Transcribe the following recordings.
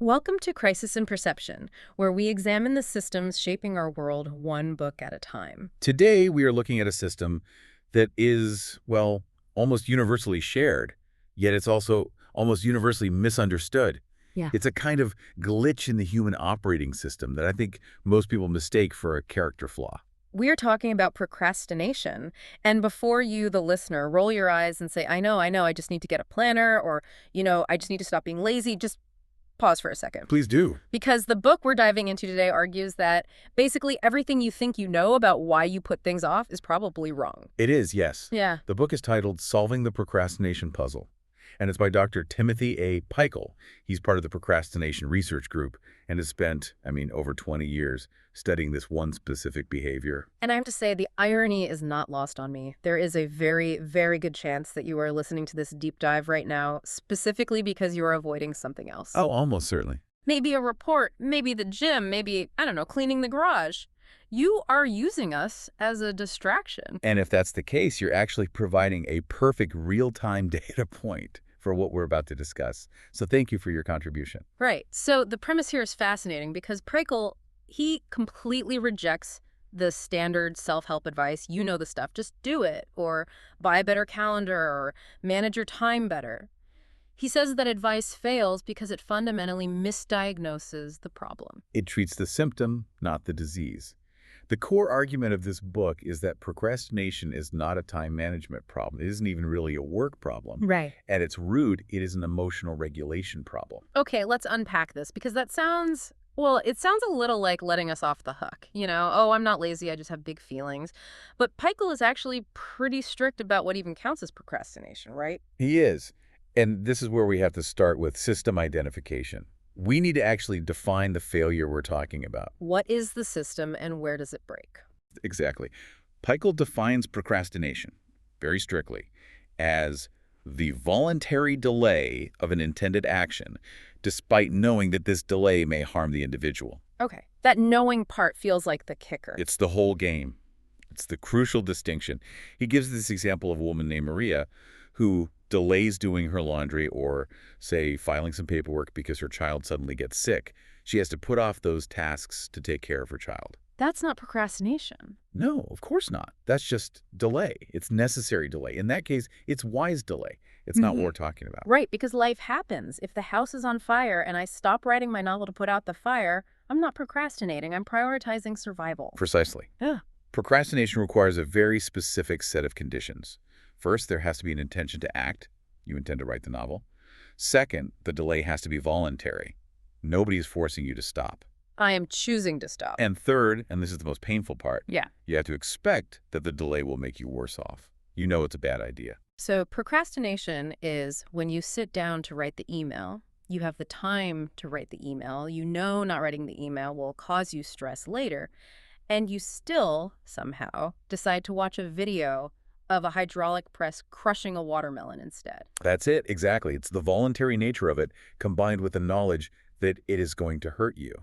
Welcome to Crisis in Perception, where we examine the systems shaping our world one book at a time. Today, we are looking at a system that is, well, almost universally shared, yet it's also almost universally misunderstood. Yeah. It's a kind of glitch in the human operating system that I think most people mistake for a character flaw. We're talking about procrastination. And before you, the listener, roll your eyes and say, I know, I just need to get a planner, or, I just need to stop being lazy, just pause for a second. Please do. Because the book we're diving into today argues that basically everything you think you know about why you put things off is probably wrong. It is, yes. Yeah. The book is titled Solving the Procrastination Puzzle, and it's by Dr. Timothy A. Pychyl. He's part of the procrastination research group and has spent, over 20 years studying this one specific behavior. And I have to say, the irony is not lost on me. There is a very, very good chance that you are listening to this deep dive right now, specifically because you are avoiding something else. Oh, almost certainly. Maybe a report, maybe the gym, maybe, I don't know, cleaning the garage. You are using us as a distraction. And if that's the case, you're actually providing a perfect real-time data point for what we're about to discuss. So thank you for your contribution. Right. So the premise here is fascinating because Pychyl, he completely rejects the standard self-help advice. You know the stuff, just do it, or buy a better calendar, or manage your time better. He says that advice fails because it fundamentally misdiagnoses the problem. It treats the symptom, not the disease. The core argument of this book is that procrastination is not a time management problem. It isn't even really a work problem. Right. At its root, it is an emotional regulation problem. Okay, let's unpack this because that sounds, well, it sounds a little like letting us off the hook. Oh, I'm not lazy, I just have big feelings. But Pychyl is actually pretty strict about what even counts as procrastination, right? He is. And this is where we have to start with system identification. We need to actually define the failure we're talking about. What is the system and where does it break? Exactly. Pychyl defines procrastination, very strictly, as the voluntary delay of an intended action, despite knowing that this delay may harm the individual. Okay, that knowing part feels like the kicker. It's the whole game. It's the crucial distinction. He gives this example of a woman named Maria who delays doing her laundry or, say, filing some paperwork because her child suddenly gets sick. She has to put off those tasks to take care of her child. That's not procrastination. No, of course not. That's just delay. It's necessary delay. In that case, it's wise delay. It's not what we're talking about. Right, because life happens. If the house is on fire and I stop writing my novel to put out the fire, I'm not procrastinating. I'm prioritizing survival. Precisely. Yeah. Procrastination requires a very specific set of conditions. First, there has to be an intention to act. You intend to write the novel. Second, the delay has to be voluntary. Nobody is forcing you to stop. I am choosing to stop. And third, and this is the most painful part, Yeah. you have to expect that the delay will make you worse off. You know it's a bad idea. So procrastination is when you sit down to write the email, you have the time to write the email, you know not writing the email will cause you stress later, and you still, somehow, decide to watch a video of a hydraulic press crushing a watermelon instead. That's it, exactly. It's the voluntary nature of it, combined with the knowledge that it is going to hurt you.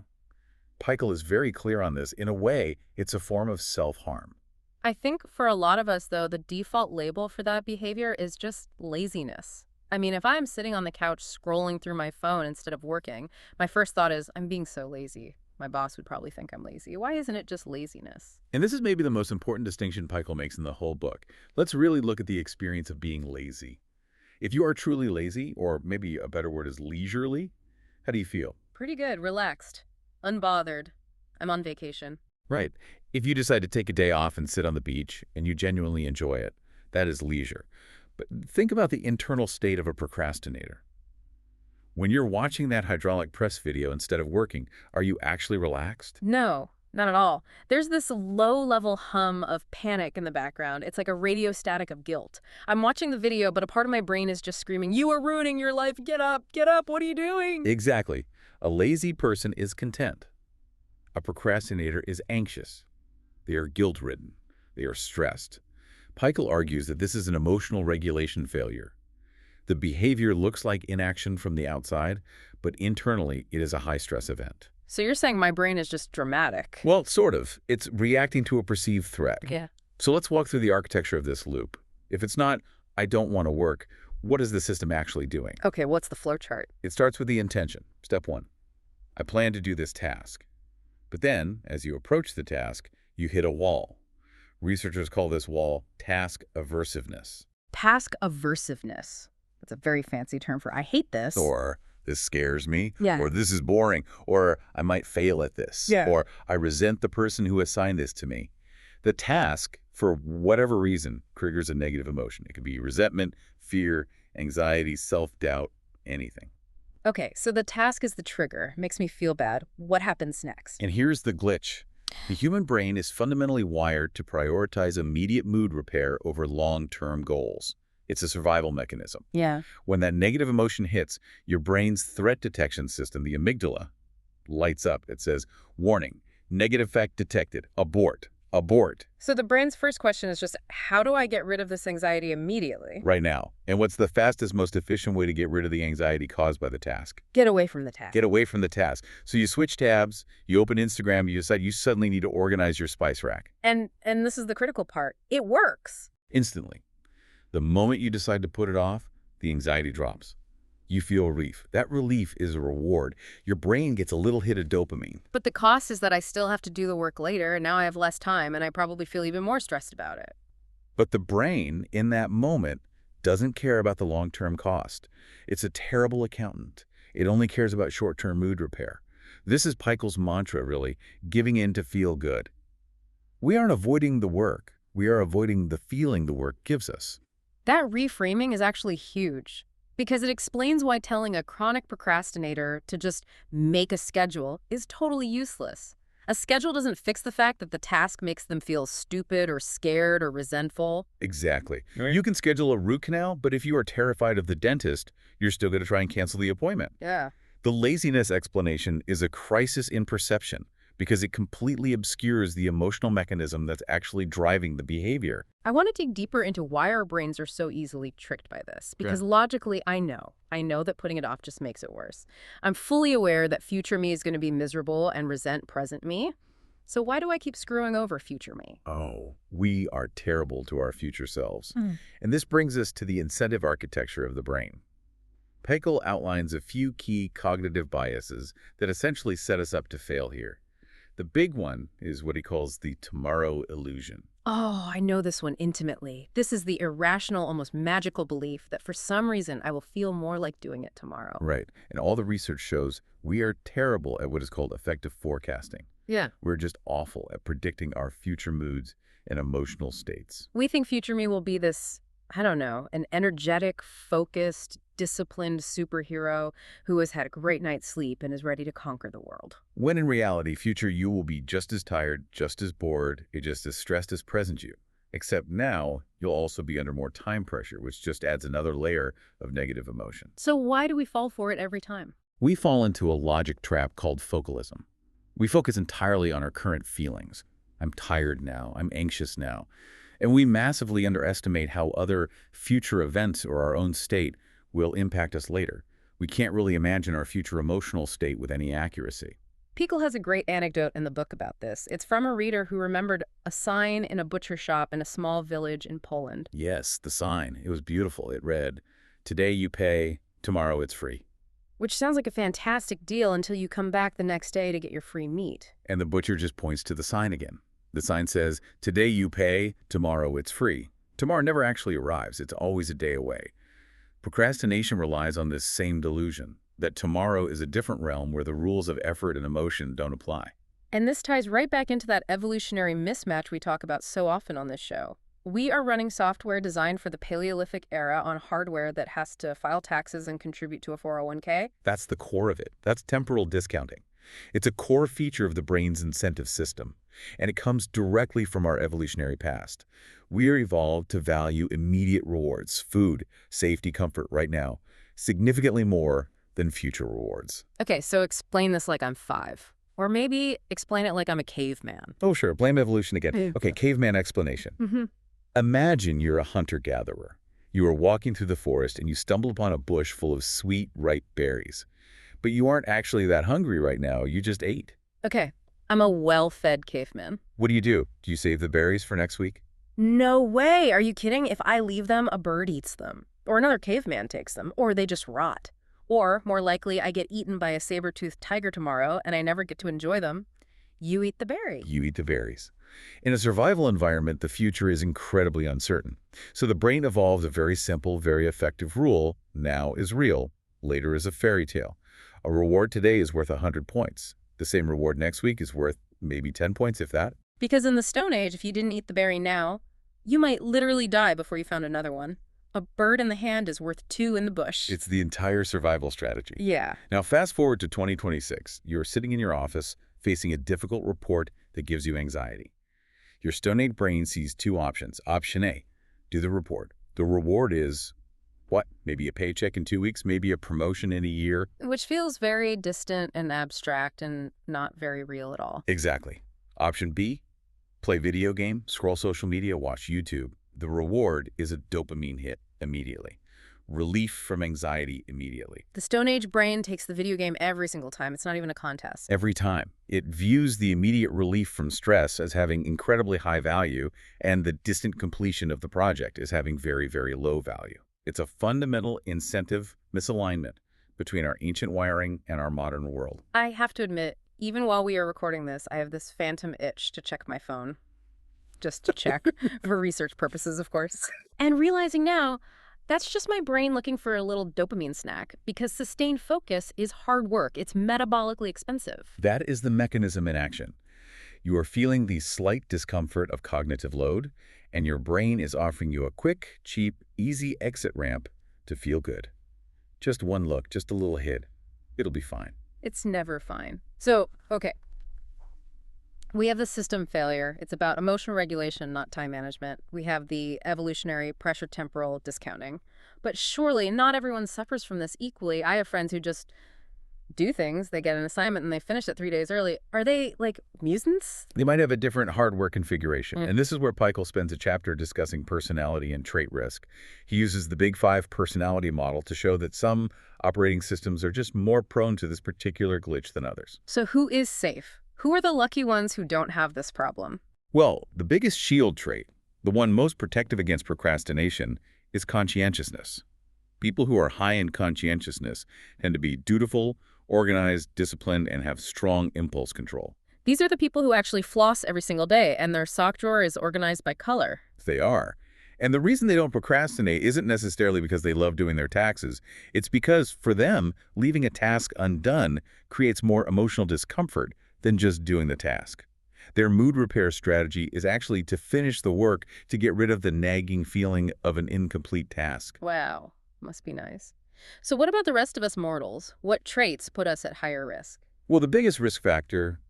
Pychyl is very clear on this. In a way, it's a form of self-harm. I think for a lot of us, though, the default label for that behavior is just laziness. If I'm sitting on the couch scrolling through my phone instead of working, my first thought is, I'm being so lazy. My boss would probably think I'm lazy. Why isn't it just laziness? And this is maybe the most important distinction Pychyl makes in the whole book. Let's really look at the experience of being lazy. If you are truly lazy, or maybe a better word is leisurely, how do you feel? Pretty good, relaxed, unbothered. I'm on vacation. Right. If you decide to take a day off and sit on the beach, and you genuinely enjoy it, that is leisure. But think about the internal state of a procrastinator. When you're watching that hydraulic press video instead of working, are you actually relaxed? No, not at all. There's this low-level hum of panic in the background. It's like a radio static of guilt. I'm watching the video, but a part of my brain is just screaming, you are ruining your life. Get up, what are you doing? Exactly. A lazy person is content. A procrastinator is anxious. They are guilt-ridden. They are stressed. Pychyl argues that this is an emotional regulation failure. The behavior looks like inaction from the outside, but internally it is a high-stress event. So you're saying my brain is just dramatic? Well, sort of. It's reacting to a perceived threat. Yeah. So let's walk through the architecture of this loop. If it's not, I don't want to work, what is the system actually doing? Okay, what's the flowchart? It starts with the intention, step one. I plan to do this task. But then, as you approach the task, you hit a wall. Researchers call this wall task aversiveness. Task aversiveness. That's a very fancy term for I hate this. Or this scares me, Yeah. or this is boring, or I might fail at this, Yeah. or I resent the person who assigned this to me. The task, for whatever reason, triggers a negative emotion. It could be resentment, fear, anxiety, self-doubt, anything. Okay, so the task is the trigger. Makes me feel bad. What happens next? And here's the glitch. The human brain is fundamentally wired to prioritize immediate mood repair over long-term goals. It's a survival mechanism. Yeah. When that negative emotion hits, your brain's threat detection system, the amygdala, lights up. It says, warning, negative fact detected, abort, abort, So the brain's first question is just, how do I get rid of this anxiety immediately? right now. And what's the fastest, most efficient way to get rid of the anxiety caused by the task? Get away from the task. Get away from the task. So you switch tabs, you open Instagram, you decide you suddenly need to organize your spice rack. And this is the critical part. It works. Instantly. The moment you decide to put it off, the anxiety drops. You feel relief. That relief is a reward. Your brain gets a little hit of dopamine. But the cost is that I still have to do the work later, and now I have less time, and I probably feel even more stressed about it. But the brain, in that moment, doesn't care about the long-term cost. It's a terrible accountant. It only cares about short-term mood repair. This is Pycyl's mantra, really, giving in to feel good. We aren't avoiding the work. We are avoiding the feeling the work gives us. That reframing is actually huge, because it explains why telling a chronic procrastinator to just make a schedule is totally useless. A schedule doesn't fix the fact that the task makes them feel stupid or scared or resentful. Exactly. Right. You can schedule a root canal, but if you are terrified of the dentist, you're still going to try and cancel the appointment. Yeah. The laziness explanation is a crisis in perception because it completely obscures the emotional mechanism that's actually driving the behavior. I want to dig deeper into why our brains are so easily tricked by this, because logically I know that putting it off just makes it worse. I'm fully aware that future me is going to be miserable and resent present me. So why do I keep screwing over future me? Oh, we are terrible to our future selves. Mm. And this brings us to the incentive architecture of the brain. Pychyl outlines a few key cognitive biases that essentially set us up to fail here. The big one is what he calls the tomorrow illusion. Oh, I know this one intimately. This is the irrational, almost magical belief that for some reason I will feel more like doing it tomorrow. Right. And all the research shows we are terrible at what is called effective forecasting. Yeah. We're just awful at predicting our future moods and emotional states. We think future me will be this, I don't know, an energetic, focused, disciplined superhero who has had a great night's sleep and is ready to conquer the world. When in reality, future you will be just as tired, just as bored, and just as stressed as present you. Except now, you'll also be under more time pressure, which just adds another layer of negative emotion. So why do we fall for it every time? We fall into a logic trap called focalism. We focus entirely on our current feelings. I'm tired now. I'm anxious now. And we massively underestimate how other future events or our own state will impact us later. We can't really imagine our future emotional state with any accuracy. Pychyl has a great anecdote in the book about this. It's from a reader who remembered a sign in a butcher shop in a small village in Poland. Yes, the sign. It was beautiful. It read, "Today you pay, tomorrow it's free." Which sounds like a fantastic deal until you come back the next day to get your free meat. And the butcher just points to the sign again. The sign says, "Today you pay, tomorrow it's free." Tomorrow never actually arrives. It's always a day away. Procrastination relies on this same delusion, that tomorrow is a different realm where the rules of effort and emotion don't apply. And this ties right back into that evolutionary mismatch we talk about so often on this show. We are running software designed for the Paleolithic era on hardware that has to file taxes and contribute to a 401k. That's the core of it. That's temporal discounting. It's a core feature of the brain's incentive system, and it comes directly from our evolutionary past. We are evolved to value immediate rewards, food, safety, comfort right now, significantly more than future rewards. Okay, so explain this like I'm 5. Or maybe explain it like I'm a caveman. Oh, sure. Blame evolution again. Yeah. Okay, caveman explanation. Mm-hmm. Imagine you're a hunter-gatherer. You are walking through the forest and you stumble upon a bush full of sweet, ripe berries. But you aren't actually that hungry right now. You just ate. Okay, I'm a well-fed caveman. What do? Do you save the berries for next week? No way! Are you kidding? If I leave them, a bird eats them. Or another caveman takes them. Or they just rot. Or, more likely, I get eaten by a saber-toothed tiger tomorrow and I never get to enjoy them. You eat the berry. You eat the berries. In a survival environment, the future is incredibly uncertain. So the brain evolved a very simple, very effective rule: now is real, later is a fairy tale. A reward today is worth 100 points. The same reward next week is worth maybe 10 points, if that. Because in the Stone Age, if you didn't eat the berry now, you might literally die before you found another one. A bird in the hand is worth 2 in the bush. It's the entire survival strategy. Yeah. Now, fast forward to 2026. You're sitting in your office facing a difficult report that gives you anxiety. Your Stone Age brain sees two options. Option A, do the report. The reward is, what? Maybe a paycheck in 2 weeks, maybe a promotion in a year. Which feels very distant and abstract and not very real at all. Exactly. Option B, play video game, scroll social media, watch YouTube. The reward is a dopamine hit immediately. Relief from anxiety immediately. The Stone Age brain takes the video game every single time. It's not even a contest. Every time. It views the immediate relief from stress as having incredibly high value and the distant completion of the project as having very, very low value. It's a fundamental incentive misalignment between our ancient wiring and our modern world. I have to admit, even while we are recording this, I have this phantom itch to check my phone. Just to check, for research purposes, of course. And realizing now, that's just my brain looking for a little dopamine snack, because sustained focus is hard work. It's metabolically expensive. That is the mechanism in action. You are feeling the slight discomfort of cognitive load, and your brain is offering you a quick, cheap, easy exit ramp to feel good. Just one look, just a little hit. It'll be fine. It's never fine. So, okay. We have the system failure. It's about emotional regulation, not time management. We have the evolutionary pressure temporal discounting. But surely not everyone suffers from this equally. I have friends who just do things. They get an assignment and they finish it 3 days early. Are they, like, mutants? They might have a different hardware configuration. And this is where Pychyl spends a chapter discussing personality and trait risk. He uses the Big Five personality model to show that some operating systems are just more prone to this particular glitch than others. So who is safe? Who are the lucky ones who don't have this problem? Well, the biggest shield trait, the one most protective against procrastination, is conscientiousness. People who are high in conscientiousness tend to be dutiful, organized, disciplined, and have strong impulse control. These are the people who actually floss every single day, and their sock drawer is organized by color. They are. And the reason they don't procrastinate isn't necessarily because they love doing their taxes. It's because, for them, leaving a task undone creates more emotional discomfort than just doing the task. Their mood repair strategy is actually to finish the work to get rid of the nagging feeling of an incomplete task. Wow, must be nice. So what about the rest of us mortals? What traits put us at higher risk? Well, the biggest risk factor,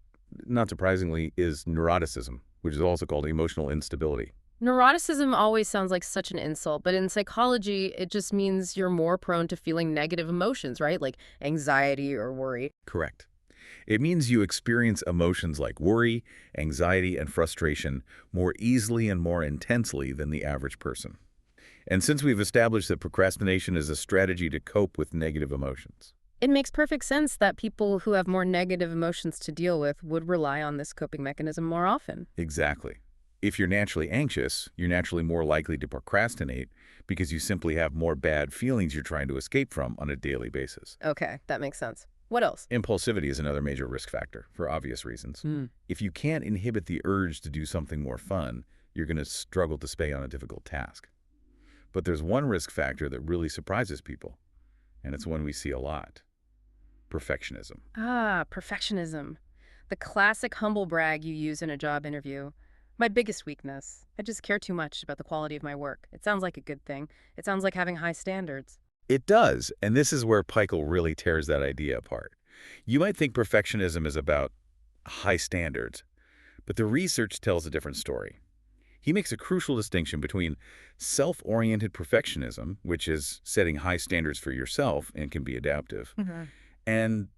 not surprisingly, is neuroticism, which is also called emotional instability. Neuroticism always sounds like such an insult, but in psychology, it just means you're more prone to feeling negative emotions, right? Like anxiety or worry. Correct. It means you experience emotions like worry, anxiety, and frustration more easily and more intensely than the average person. And since we've established that procrastination is a strategy to cope with negative emotions, it makes perfect sense that people who have more negative emotions to deal with would rely on this coping mechanism more often. Exactly. If you're naturally anxious, you're naturally more likely to procrastinate because you simply have more bad feelings you're trying to escape from on a daily basis. Okay, that makes sense. What else? Impulsivity is another major risk factor, for obvious reasons. If you can't inhibit the urge to do something more fun, you're going to struggle to stay on a difficult task. But there's one risk factor that really surprises people, and it's one we see a lot: perfectionism. Ah, perfectionism. The classic humble brag you use in a job interview. My biggest weakness. I just care too much about the quality of my work. It sounds like a good thing. It sounds like having high standards. It does, and this is where Pychyl really tears that idea apart. You might think perfectionism is about high standards, but the research tells a different story. He makes a crucial distinction between self-oriented perfectionism, which is setting high standards for yourself and can be adaptive, and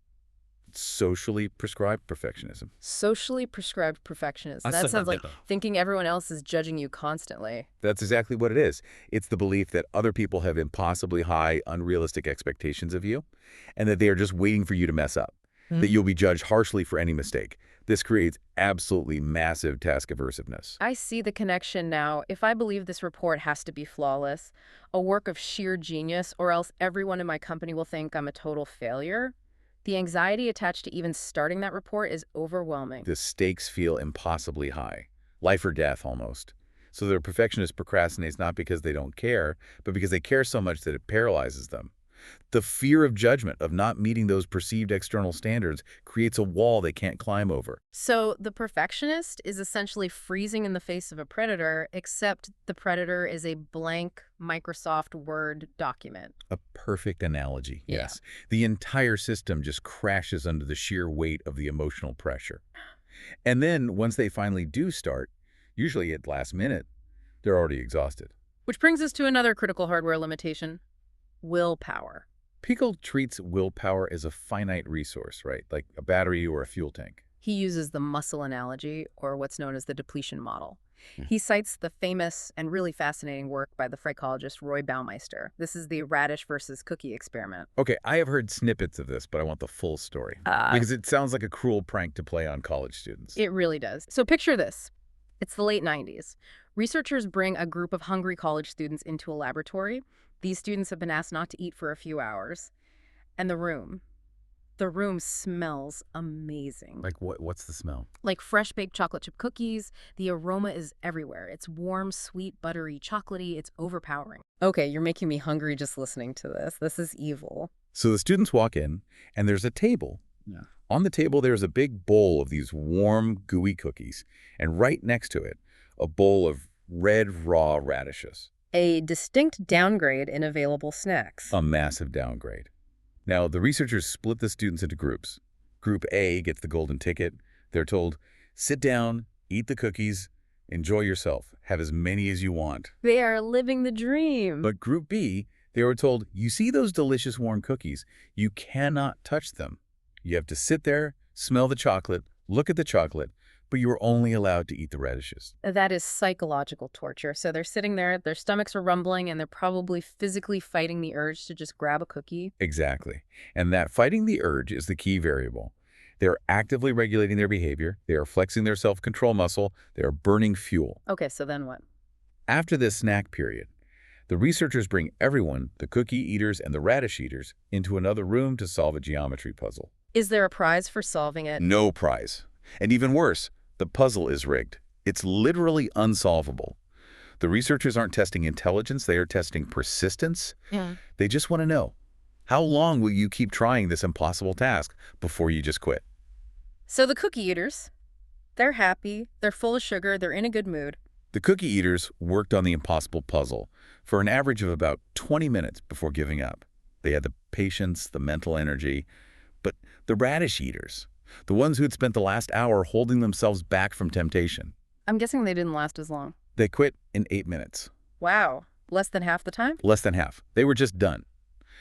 socially prescribed perfectionism. Socially prescribed perfectionism. That sounds like thinking everyone else is judging you constantly. That's exactly what it is. It's the belief that other people have impossibly high, unrealistic expectations of you, and that they are just waiting for you to mess up. that you'll be judged harshly for any mistake. This creates absolutely massive task aversiveness. I see the connection now. If I believe this report has to be flawless, a work of sheer genius, or else everyone in my company will think I'm a total failure, the anxiety attached to even starting that report is overwhelming. The stakes feel impossibly high, life or death almost. So the perfectionist procrastinates not because they don't care, but because they care so much that it paralyzes them. The fear of judgment, of not meeting those perceived external standards, creates a wall they can't climb over. So the perfectionist is essentially freezing in the face of a predator, except the predator is a blank Microsoft Word document. A perfect analogy, Yeah. yes. The entire system just crashes under the sheer weight of the emotional pressure. And then, once they finally do start, usually at last minute, they're already exhausted. Which brings us to another critical hardware limitation: willpower. Pychyl treats willpower as a finite resource, right? Like a battery or a fuel tank. He uses the muscle analogy, or what's known as the depletion model. Hmm. He cites the famous and really fascinating work by the psychologist Roy Baumeister. This is the radish versus cookie experiment. Okay, I have heard snippets of this, but I want the full story. Because it sounds like a cruel prank to play on college students. It really does. So picture this. It's the late 90s. Researchers bring a group of hungry college students into a laboratory. These students have been asked not to eat for a few hours. And the room smells amazing. Like what's the smell? Like fresh baked chocolate chip cookies. The aroma is everywhere. It's warm, sweet, buttery, chocolatey. It's overpowering. Okay, you're making me hungry just listening to this. This is evil. So the students walk in, and there's a table. Yeah. On the table, there's a big bowl of these warm, gooey cookies, and right next to it, a bowl of red, raw radishes. A distinct downgrade in available snacks. A massive downgrade. Now, the researchers split the students into groups. Group A gets the golden ticket. They're told, sit down, eat the cookies, enjoy yourself, have as many as you want. They are living the dream. But Group B, they were told, you see those delicious warm cookies, you cannot touch them. You have to sit there, smell the chocolate, look at the chocolate, but you are only allowed to eat the radishes. That is psychological torture. So they're sitting there, their stomachs are rumbling, and they're probably physically fighting the urge to just grab a cookie. Exactly. And that fighting the urge is the key variable. They're actively regulating their behavior, they are flexing their self-control muscle, they are burning fuel. Okay, so then what? After this snack period, the researchers bring everyone, the cookie eaters and the radish eaters, into another room to solve a geometry puzzle. Is there a prize for solving it? No prize. And even worse, the puzzle is rigged. It's literally unsolvable. The researchers aren't testing intelligence, they are testing persistence. Yeah. They just want to know, how long will you keep trying this impossible task before you just quit? So the cookie eaters, they're happy, they're full of sugar, they're in a good mood. The cookie eaters worked on the impossible puzzle for an average of about 20 minutes before giving up. They had the patience, the mental energy. But the radish eaters, the ones who had spent the last hour holding themselves back from temptation, I'm guessing they didn't last as long. they quit in 8 minutes. Wow, less than half the time? Less than half. They were just done.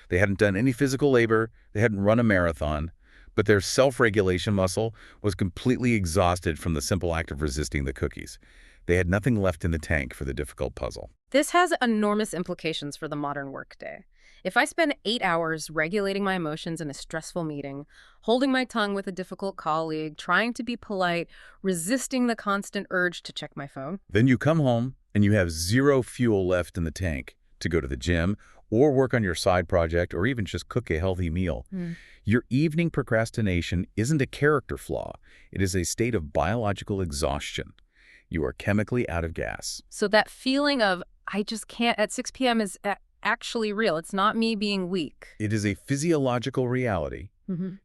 They hadn't done any physical labor, they hadn't run a marathon, but their self-regulation muscle was completely exhausted from the simple act of resisting the cookies. They had nothing left in the tank for the difficult puzzle. This has enormous implications for the modern workday. If I spend 8 hours regulating my emotions in a stressful meeting, holding my tongue with a difficult colleague, trying to be polite, resisting the constant urge to check my phone. Then you come home and you have zero fuel left in the tank to go to the gym or work on your side project or even just cook a healthy meal. Your evening procrastination isn't a character flaw. It is a state of biological exhaustion. You are chemically out of gas. So that feeling of, I just can't at 6 p.m. is actually real. It's not me being weak. It is a physiological reality.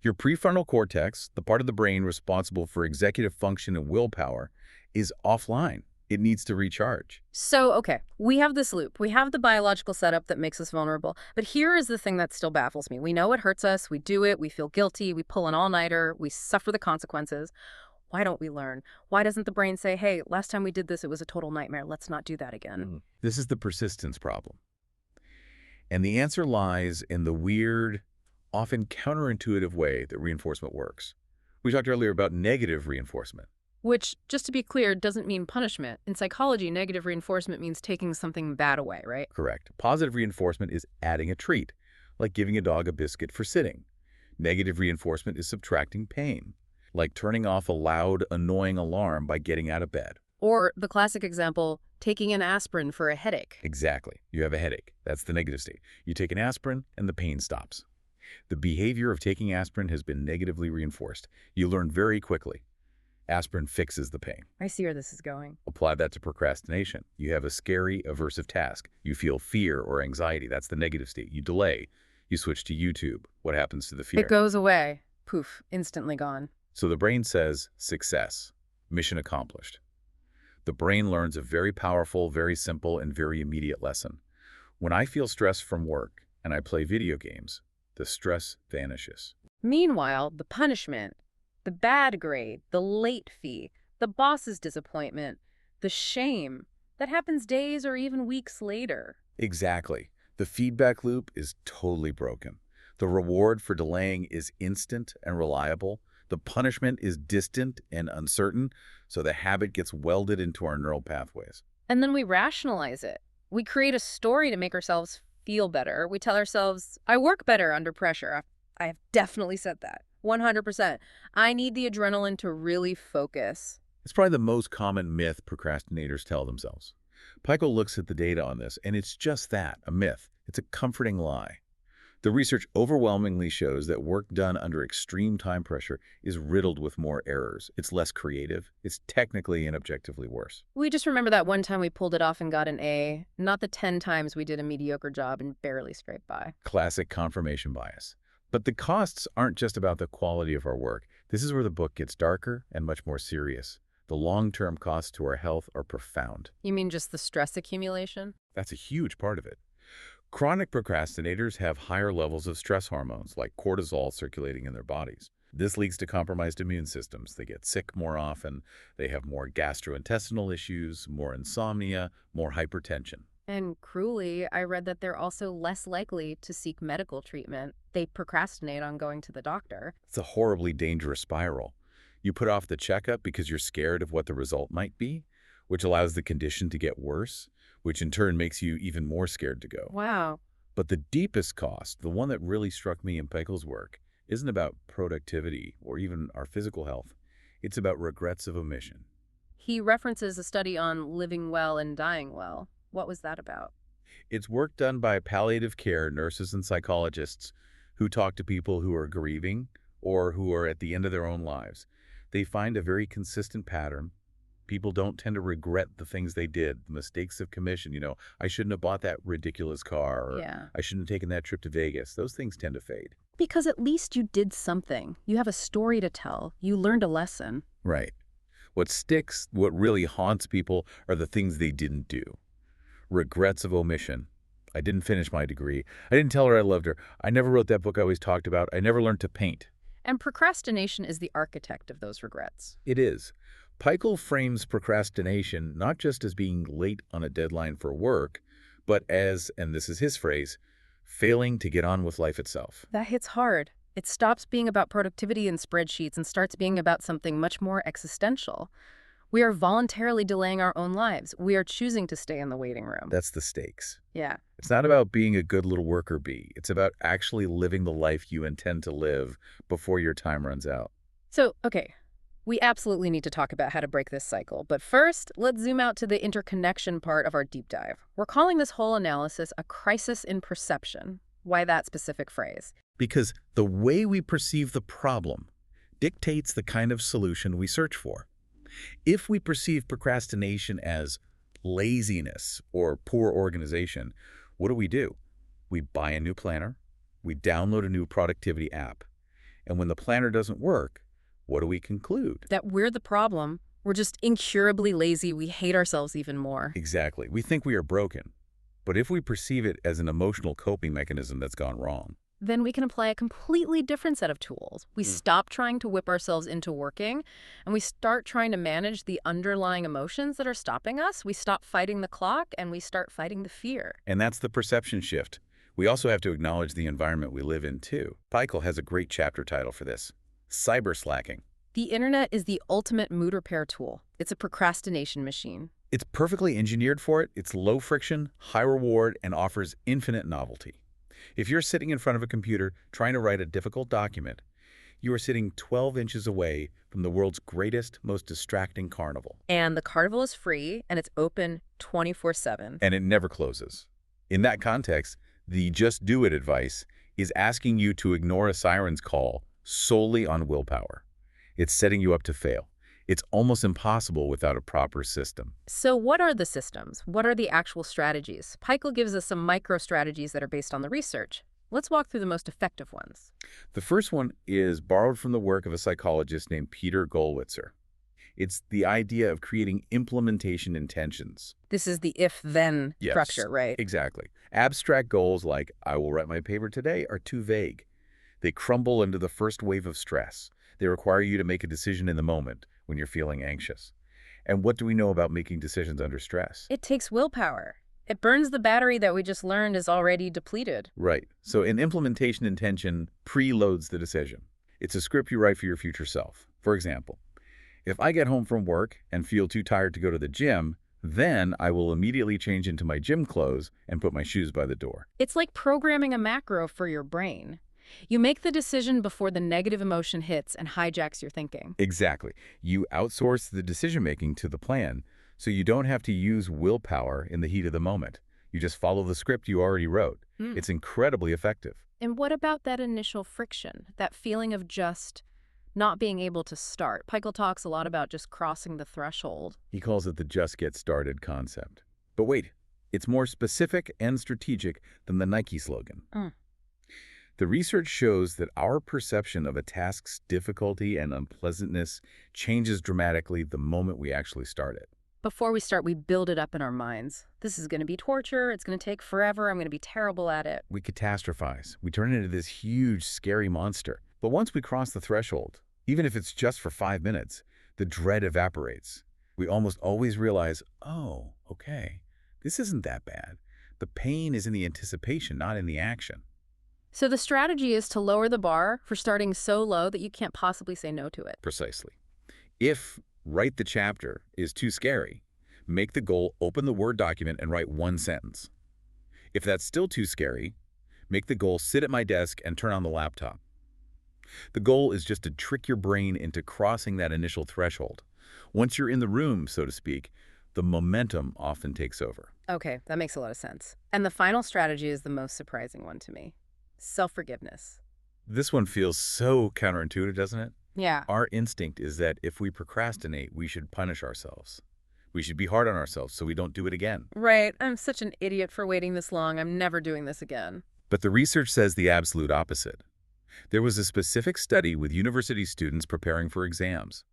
Your prefrontal cortex, the part of the brain responsible for executive function and willpower, is offline. It needs to recharge. So, okay, we have this loop. We have the biological setup that makes us vulnerable. But here is the thing that still baffles me. We know it hurts us. We do it. We feel guilty. We pull an all-nighter. We suffer the consequences. Why don't we learn? Why doesn't the brain say, hey, last time we did this, it was a total nightmare. Let's not do that again? This is the persistence problem. And the answer lies in the weird, often counterintuitive way that reinforcement works. We talked earlier about negative reinforcement. Which, just to be clear, doesn't mean punishment. In psychology, negative reinforcement means taking something bad away, right? Correct. Positive reinforcement is adding a treat, like giving a dog a biscuit for sitting. Negative reinforcement is subtracting pain, like turning off a loud, annoying alarm by getting out of bed. Or the classic example, taking an aspirin for a headache. Exactly. You have a headache. That's the negative state. You take an aspirin and the pain stops. The behavior of taking aspirin has been negatively reinforced. You learn very quickly. Aspirin fixes the pain. I see where this is going. Apply that to procrastination. You have a scary, aversive task. You feel fear or anxiety. That's the negative state. You delay. You switch to YouTube. What happens to the fear? It goes away. Poof, instantly gone. So the brain says, success, mission accomplished. The brain learns a very powerful, very simple, and very immediate lesson. When I feel stressed from work and I play video games, the stress vanishes. Meanwhile, the punishment, the bad grade, the late fee, the boss's disappointment, the shame, that happens days or even weeks later. Exactly. The feedback loop is totally broken. The reward for delaying is instant and reliable. The punishment is distant and uncertain, so the habit gets welded into our neural pathways. And then we rationalize it. We create a story to make ourselves feel better. We tell ourselves, I work better under pressure. I have definitely said that. 100%. I need the adrenaline to really focus. It's probably the most common myth procrastinators tell themselves. Pychyl looks at the data on this, and it's just that, a myth. It's a comforting lie. The research overwhelmingly shows that work done under extreme time pressure is riddled with more errors. It's less creative. It's technically and objectively worse. We just remember that one time we pulled it off and got an A, not the 10 times we did a mediocre job and barely scraped by. Classic confirmation bias. But the costs aren't just about the quality of our work. This is where the book gets darker and much more serious. The long-term costs to our health are profound. You mean just the stress accumulation? That's a huge part of it. Chronic procrastinators have higher levels of stress hormones like cortisol circulating in their bodies. This leads to compromised immune systems. They get sick more often. They have more gastrointestinal issues, more insomnia, more hypertension. And cruelly, I read that they're also less likely to seek medical treatment. They procrastinate on going to the doctor. It's a horribly dangerous spiral. You put off the checkup because you're scared of what the result might be, which allows the condition to get worse, which in turn makes you even more scared to go. Wow. But the deepest cost, the one that really struck me in Pycyl's work, isn't about productivity or even our physical health. It's about regrets of omission. He references a study on living well and dying well. What was that about? It's work done by palliative care nurses and psychologists who talk to people who are grieving or who are at the end of their own lives. They find a very consistent pattern. People don't tend to regret the things they did, the mistakes of commission. I shouldn't have bought that ridiculous car, or I shouldn't have taken that trip to Vegas. Those things tend to fade. Because at least you did something. You have a story to tell. You learned a lesson. Right. What sticks, what really haunts people, are the things they didn't do. Regrets of omission. I didn't finish my degree. I didn't tell her I loved her. I never wrote that book I always talked about. I never learned to paint. And procrastination is the architect of those regrets. It is. Pychyl frames procrastination not just as being late on a deadline for work, but as, and this is his phrase, failing to get on with life itself. That hits hard. It stops being about productivity and spreadsheets and starts being about something much more existential. We are voluntarily delaying our own lives. We are choosing to stay in the waiting room. That's the stakes. Yeah. It's not about being a good little worker bee. It's about actually living the life you intend to live before your time runs out. So, okay, we absolutely need to talk about how to break this cycle. But first, let's zoom out to the interconnection part of our deep dive. We're calling this whole analysis a crisis in perception. Why that specific phrase? Because the way we perceive the problem dictates the kind of solution we search for. If we perceive procrastination as laziness or poor organization, what do? We buy a new planner, we download a new productivity app, and when the planner doesn't work, what do we conclude? That we're the problem. We're just incurably lazy. We hate ourselves even more. Exactly. We think we are broken. But if we perceive it as an emotional coping mechanism that's gone wrong, then we can apply a completely different set of tools. We stop trying to whip ourselves into working, and we start trying to manage the underlying emotions that are stopping us. We stop fighting the clock, and we start fighting the fear. And that's the perception shift. We also have to acknowledge the environment we live in, too. Pychyl has a great chapter title for this: Cyber Slacking. The internet is the ultimate mood repair tool. It's a procrastination machine. It's perfectly engineered for it. It's low friction, high reward, and offers infinite novelty. If you're sitting in front of a computer trying to write a difficult document, you are sitting 12 inches away from the world's greatest, most distracting carnival. And the carnival is free, and it's open 24/7. And it never closes. In that context, the just do it advice is asking you to ignore a siren's call solely on willpower. It's setting you up to fail. It's almost impossible without a proper system. So what are the systems? What are the actual strategies? Pychyl gives us some micro strategies that are based on the research. Let's walk through the most effective ones. The first one is borrowed from the work of a psychologist named Peter Gollwitzer. It's the idea of creating implementation intentions. This is the if-then Yes, structure, right? exactly. Abstract goals like, I will write my paper today, are too vague. They crumble under the first wave of stress. They require you to make a decision in the moment when you're feeling anxious. And what do we know about making decisions under stress? It takes willpower. It burns the battery that we just learned is already depleted. Right. So an implementation intention preloads the decision. It's a script you write for your future self. For example, if I get home from work and feel too tired to go to the gym, then I will immediately change into my gym clothes and put my shoes by the door. It's like programming a macro for your brain. You make the decision before the negative emotion hits and hijacks your thinking. Exactly. You outsource the decision-making to the plan, so you don't have to use willpower in the heat of the moment. You just follow the script you already wrote. It's incredibly effective. And what about that initial friction, that feeling of just not being able to start? Pychyl talks a lot about just crossing the threshold. He calls it the just get started concept. But wait, it's more specific and strategic than the Nike slogan. The research shows that our perception of a task's difficulty and unpleasantness changes dramatically the moment we actually start it. Before we start, we build it up in our minds. This is going to be torture. It's going to take forever. I'm going to be terrible at it. We catastrophize. We turn it into this huge, scary monster. But once we cross the threshold, even if it's just for 5 minutes, the dread evaporates. We almost always realize, oh, okay, this isn't that bad. The pain is in the anticipation, not in the action. So the strategy is to lower the bar for starting so low that you can't possibly say no to it. Precisely. If write the chapter is too scary, make the goal open the Word document and write 1 sentence. If that's still too scary, make the goal sit at my desk and turn on the laptop. The goal is just to trick your brain into crossing that initial threshold. Once you're in the room, so to speak, the momentum often takes over. Okay, that makes a lot of sense. And the final strategy is the most surprising one to me. Self-forgiveness. This one feels so counterintuitive, doesn't it? Yeah. Our instinct is that if we procrastinate, we should punish ourselves. We should be hard on ourselves so we don't do it again. Right. I'm such an idiot for waiting this long. I'm never doing this again. But the research says the absolute opposite. There was a specific study with university students preparing for exams.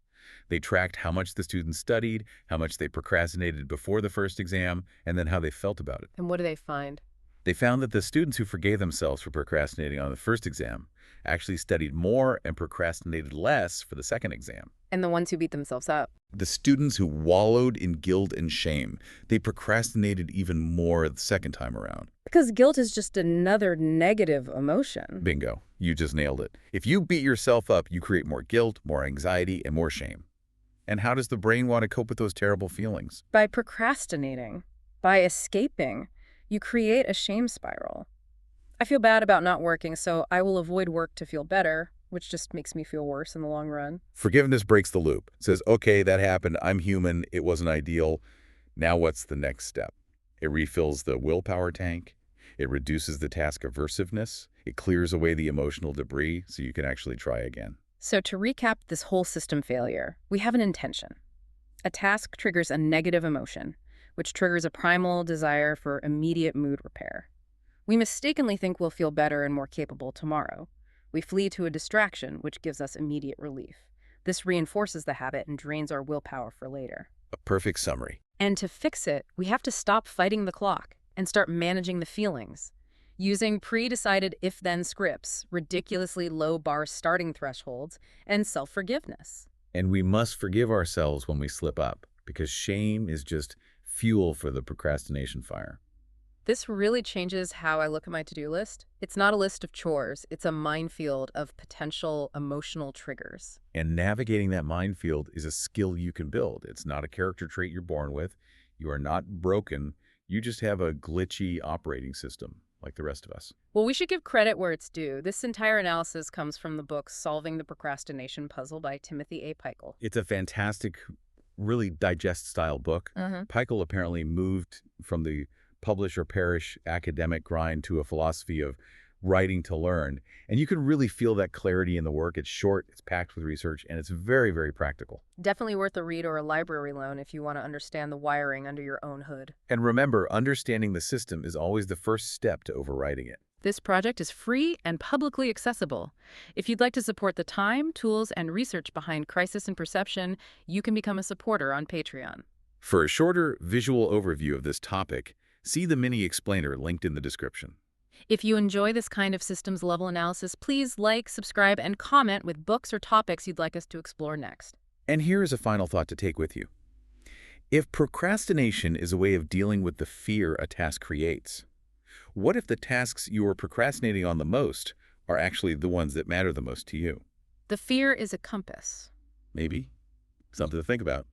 They tracked how much the students studied, how much they procrastinated before the first exam, and then how they felt about it. And what do they find? They found that the students who forgave themselves for procrastinating on the first exam actually studied more and procrastinated less for the second exam. And the ones who beat themselves up. The students who wallowed in guilt and shame, they procrastinated even more the second time around. Because guilt is just another negative emotion. Bingo. You just nailed it. If you beat yourself up, you create more guilt, more anxiety, and more shame. And how does the brain want to cope with those terrible feelings? By procrastinating, by escaping, you create a shame spiral. I feel bad about not working, so I will avoid work to feel better, which just makes me feel worse in the long run. Forgiveness breaks the loop. It says, okay, that happened. I'm human. It wasn't ideal. Now what's the next step? It refills the willpower tank. It reduces the task aversiveness. It clears away the emotional debris so you can actually try again. So to recap this whole system failure, we have an intention. A task triggers a negative emotion, which triggers a primal desire for immediate mood repair. We mistakenly think we'll feel better and more capable tomorrow. We flee to a distraction, which gives us immediate relief. This reinforces the habit and drains our willpower for later. A perfect summary. And to fix it, we have to stop fighting the clock and start managing the feelings. Using pre-decided if-then scripts, ridiculously low bar starting thresholds, and self-forgiveness. And we must forgive ourselves when we slip up, because shame is just fuel for the procrastination fire. This really changes how I look at my to-do list. It's not a list of chores. It's a minefield of potential emotional triggers. And navigating that minefield is a skill you can build. It's not a character trait you're born with. You are not broken. You just have a glitchy operating system. like the rest of us. Well, we should give credit where it's due. This entire analysis comes from the book Solving the Procrastination Puzzle by Timothy A. Pychyl. It's a fantastic, really digest-style book. Pychyl apparently moved from the publish or perish academic grind to a philosophy of writing to learn. And you can really feel that clarity in the work. It's short, it's packed with research, and it's very, very practical. Definitely worth a read or a library loan if you want to understand the wiring under your own hood. And remember, understanding the system is always the first step to overriding it. This project is free and publicly accessible. If you'd like to support the time, tools, and research behind Crisis and Perception, you can become a supporter on Patreon. For a shorter visual overview of this topic, see the mini explainer linked in the description. If you enjoy this kind of systems-level analysis, please like, subscribe, and comment with books or topics you'd like us to explore next. And here is a final thought to take with you. If procrastination is a way of dealing with the fear a task creates, what if the tasks you are procrastinating on the most are actually the ones that matter the most to you? The fear is a compass. Maybe. Something to think about.